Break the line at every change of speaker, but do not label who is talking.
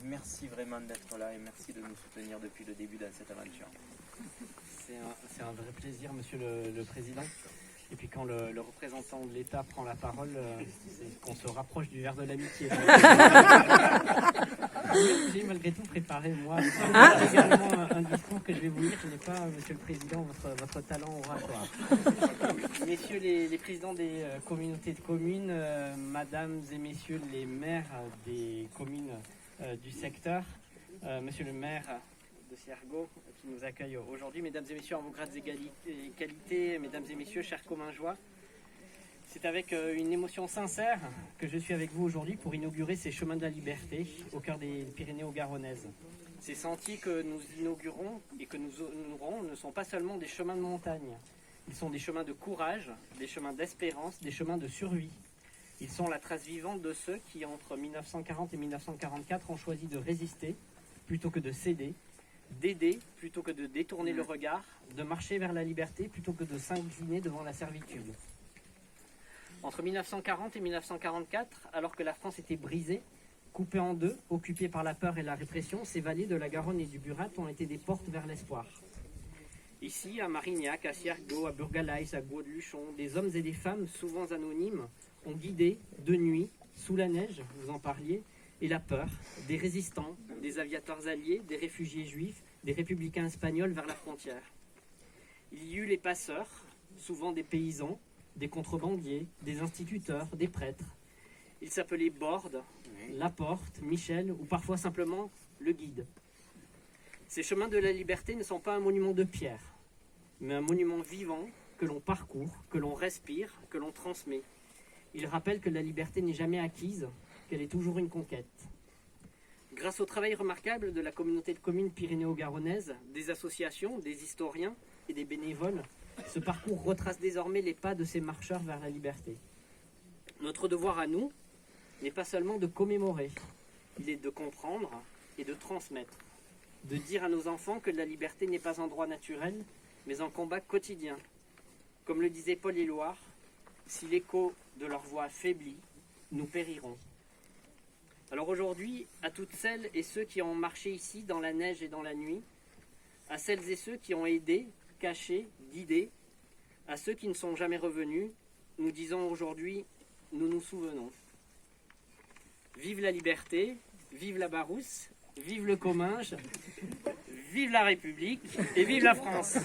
merci vraiment d'être là et merci de nous soutenir depuis le début dans cette aventure.
C'est un vrai plaisir, Monsieur le Président. Et puis quand le représentant de l'État prend la parole, c'est qu'on se rapproche du verre de l'amitié. J'ai malgré tout préparé, moi, également un discours que je vais vous lire. Je n'ai pas, Monsieur le Président, votre talent oratoire. Messieurs les présidents des communautés de communes, Mesdames et Messieurs les maires des communes du secteur, Monsieur le maire de Ciergo qui nous accueille aujourd'hui, Mesdames et Messieurs, en vos grades et qualités, Mesdames et Messieurs, chers commingeois, c'est avec une émotion sincère que je suis avec vous aujourd'hui pour inaugurer ces chemins de la liberté au cœur des Pyrénées-Garonnaises. Ces sentiers que nous inaugurons et que nous honorons ne sont pas seulement des chemins de montagne. Ils sont des chemins de courage, des chemins d'espérance, des chemins de survie. Ils sont la trace vivante de ceux qui, entre 1940 et 1944, ont choisi de résister plutôt que de céder, d'aider plutôt que de détourner le regard, de marcher vers la liberté plutôt que de s'incliner devant la servitude. Entre 1940 et 1944, alors que la France était brisée, coupée en deux, occupée par la peur et la répression, ces vallées de la Garonne et du Burat ont été des portes vers l'espoir. Ici, à Marignac, à Ciergo, à Burgalaïs, à Gaude-Luchon, des hommes et des femmes, souvent anonymes, ont guidé, de nuit, sous la neige, vous en parliez, et la peur, des résistants, des aviateurs alliés, des réfugiés juifs, des républicains espagnols vers la frontière. Il y eut les passeurs, souvent des paysans, des contrebandiers, des instituteurs, des prêtres. Ils s'appelaient Borde, Laporte, Michel ou parfois simplement le guide. Ces chemins de la liberté ne sont pas un monument de pierre, mais un monument vivant que l'on parcourt, que l'on respire, que l'on transmet. Ils rappellent que la liberté n'est jamais acquise, qu'elle est toujours une conquête. Grâce au travail remarquable de la communauté de communes pyrénéo-garonnaises, des associations, des historiens et des bénévoles, ce parcours retrace désormais les pas de ces marcheurs vers la liberté. Notre devoir à nous n'est pas seulement de commémorer, il est de comprendre et de transmettre, de dire à nos enfants que la liberté n'est pas un droit naturel, mais un combat quotidien. Comme le disait Paul Éluard, si l'écho de leur voix faiblit, nous périrons. Alors aujourd'hui, à toutes celles et ceux qui ont marché ici dans la neige et dans la nuit, à celles et ceux qui ont aidé, caché, guidé, à ceux qui ne sont jamais revenus, nous disons aujourd'hui, nous nous souvenons. Vive la liberté, vive la Barousse, vive le Comminges, vive la République et vive la France.